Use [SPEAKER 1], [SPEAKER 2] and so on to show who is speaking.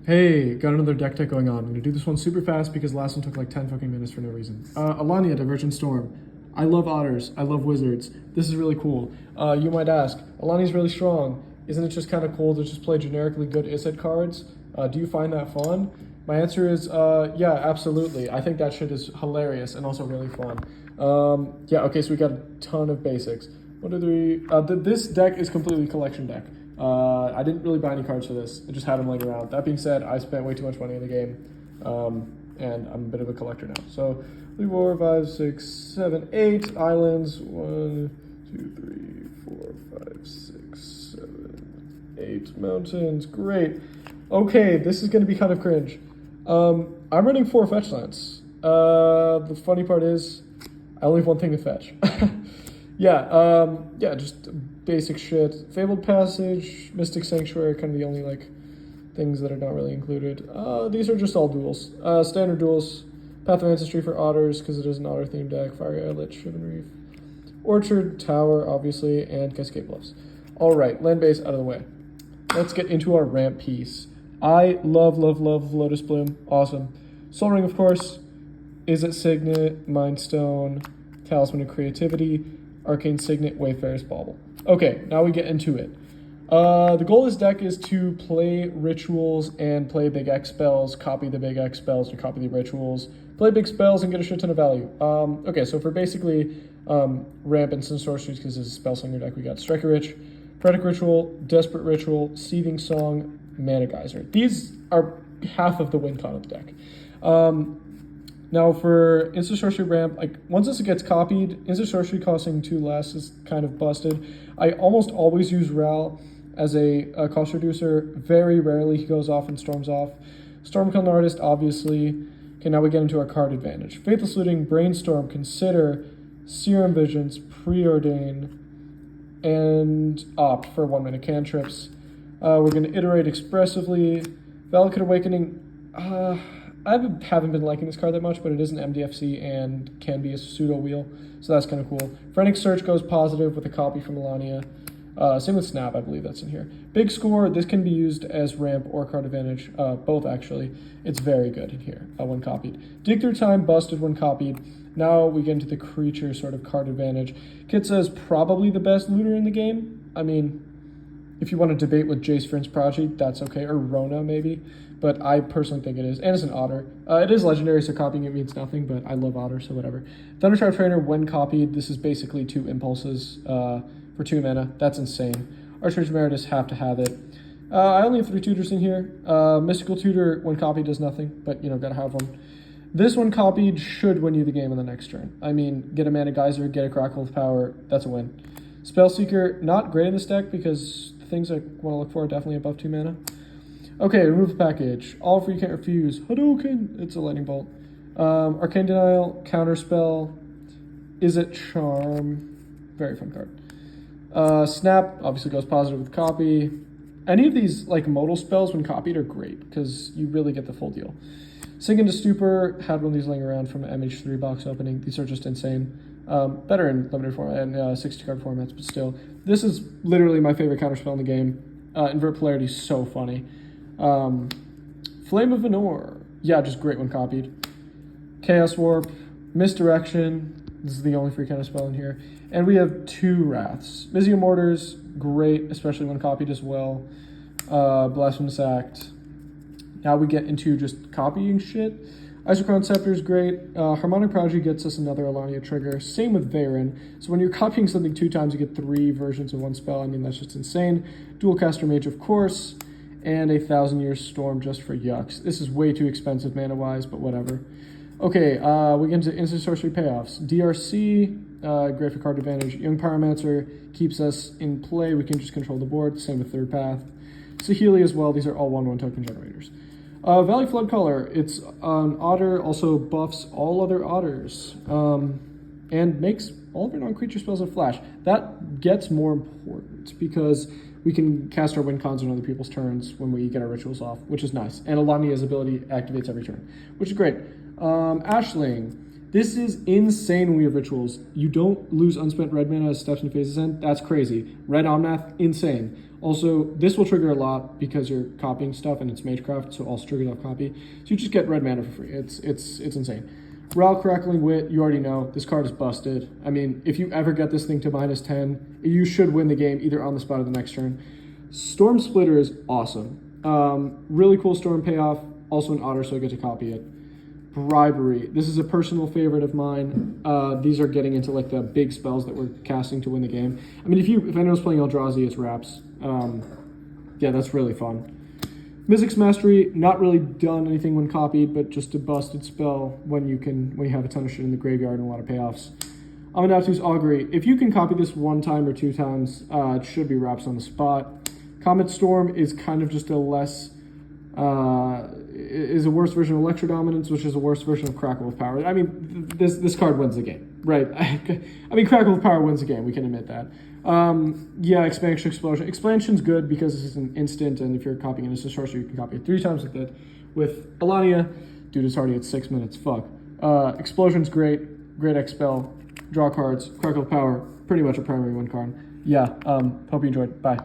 [SPEAKER 1] Hey, got another deck going on. I'm gonna do this one super fast because last one took like 10 fucking minutes for no reason. Alania, Divergent Storm. I love otters. I love wizards. This is really cool. You might ask, Alania's really strong. Isn't it just kind of cool to just play generically good Iset cards? Do you find that fun? My answer is, yeah, absolutely. I think that shit is hilarious and also really fun. Yeah, okay, so we got a ton of basics. What are this deck is completely collection deck. I didn't really buy any cards for this. I just had them laying around. That being said, I spent way too much money in the game, and I'm a bit of a collector now. So 3, 4, 5, 6, 7, 8 islands. 1, 2, 3, 4, 5, 6, 7, 8 mountains. Great. Okay, this is going to be kind of cringe. I'm running 4 fetch lands. The funny part is, I only have one thing to fetch. Yeah, just basic shit. Fabled Passage, Mystic Sanctuary, kind of the only, like, things that are not really included. These are just all duels. Standard duels. Path of Ancestry for otters, because it is an otter-themed deck. Fiery Islet, Shivan Reef. Orchard, Tower, obviously, and Cascade Bluffs. Alright, land base out of the way. Let's get into our ramp piece. I love Lotus Bloom. Awesome. Sol Ring, of course. Izzet Signet, Mind Stone, Talisman of Creativity, Arcane Signet, Wayfarer's Bauble. Okay, now we get into it. The goal of this deck is to play rituals and play big X spells, copy the big X spells or copy the rituals, play big spells and get a shit ton of value. Okay, so for basically ramp instant sorceries, because it's a spell slinger deck, we got Striker Rich, Predicate Ritual, Desperate Ritual, Seething Song, Mana Geyser. These are half of the win con of the deck. Now for instant sorcery ramp, like once this gets copied, instant sorcery costing 2 less is kind of busted. I almost always use Ral as a cost reducer. Very rarely he goes off and storms off. Stormciln Artist, obviously. Okay, now we get into our card advantage. Faithless Looting, Brainstorm, Consider, Serum Visions, Preordain, and Opt for 1-minute cantrips. We're going to iterate expressively. Valakut Awakening, I haven't been liking this card that much, but it is an MDFC and can be a pseudo wheel, so that's kind of cool. Frantic Search goes positive with a copy from Alania. Same with Snap, I believe that's in here. Big Score, this can be used as ramp or card advantage, both actually. It's very good in here, when copied. Dig Through Time, busted when copied. Now we get into the creature sort of card advantage. Kitsa is probably the best looter in the game. I mean, if you want to debate with Jace Vryn's Prodigy, that's okay, or Rona maybe. But I personally think it is. And it's an otter. It is legendary, so copying it means nothing, but I love otters, so whatever. Thundershroud Trainer, when copied, this is basically 2 impulses for 2 mana. That's insane. Archmage Emeritus, have to have it. I only have 3 tutors in here. Mystical Tutor, when copied, does nothing, but, you know, gotta have one. This one copied should win you the game on the next turn. I mean, get a Mana Geyser, get a Crackle of Power, that's a win. Spellseeker, not great in this deck because the things I want to look for are definitely above 2 mana. Okay, remove the package. All for you can't refuse. Hadouken! It's a lightning bolt. Arcane Denial, Counterspell. Izzet Charm. Very fun card. Snap obviously goes positive with copy. Any of these like modal spells when copied are great because you really get the full deal. Sink into Stupor. Had one of these laying around from an MH3 box opening. These are just insane. Better in limited format and 60 card formats, but still. This is literally my favorite counterspell in the game. Invert Polarity is so funny. Flame of Venor. Yeah, just great when copied. Chaos Warp. Misdirection. This is the only free counterspell in here. And we have 2 Wraths. Mizzium Mortars. Great, especially when copied as well. Blasphemous Act. Now we get into just copying shit. Isochron Scepter is great. Harmonic Prodigy gets us another Alania trigger. Same with Varen. So when you're copying something 2 times, you get 3 versions of one spell. I mean, that's just insane. Dualcaster Mage, of course. And a 1,000-Year Storm just for yucks. This is way too expensive mana-wise, but whatever. Okay, we get into instant sorcery payoffs. DRC, great for card advantage. Young Pyromancer keeps us in play. We can just control the board. Same with Third Path. Saheeli as well. These are all 1/1 token generators. Valley Flood Color. It's an otter, also buffs all other otters. And makes all of our non-creature spells a flash. That gets more important because we can cast our win cons on other people's turns when we get our rituals off, which is nice. And Alania's ability activates every turn, which is great. Ashling. This is insane when we have rituals. You don't lose unspent red mana as steps and phases end. That's crazy. Red Omnath, insane. Also, this will trigger a lot because you're copying stuff and it's Magecraft, so also triggers off copy. So you just get red mana for free. It's insane. Ral Crackling Wit, you already know, this card is busted. I mean, if you ever get this thing to -10, you should win the game either on the spot or the next turn. Storm Splitter is awesome. Really cool Storm payoff, also an otter, so I get to copy it. Bribery. This is a personal favorite of mine. These are getting into like the big spells that we're casting to win the game. I mean, if anyone's playing Eldrazi, it's Wraps. Yeah, that's really fun. Mizzix Mastery, not really done anything when copied, but just a busted spell when you have a ton of shit in the graveyard and a lot of payoffs. Amanatu's Augury. If you can copy this 1 time or 2 times, it should be Wraps on the spot. Comet Storm is kind of just a less, is a worse version of Electro Dominance, which is a worse version of Crackle with Power. I mean, this card wins the game, right? I mean, Crackle with Power wins the game, we can admit that. Yeah, Expansion Explosion. Expansion's good because this is an instant, and if you're copying an instant sorcery, you can copy it 3 times with it. With Alania, dude, it's already at 6 minutes, fuck. Explosion's great, great Expel, draw cards, Crackle with Power, pretty much a primary win card. Yeah, hope you enjoyed, bye.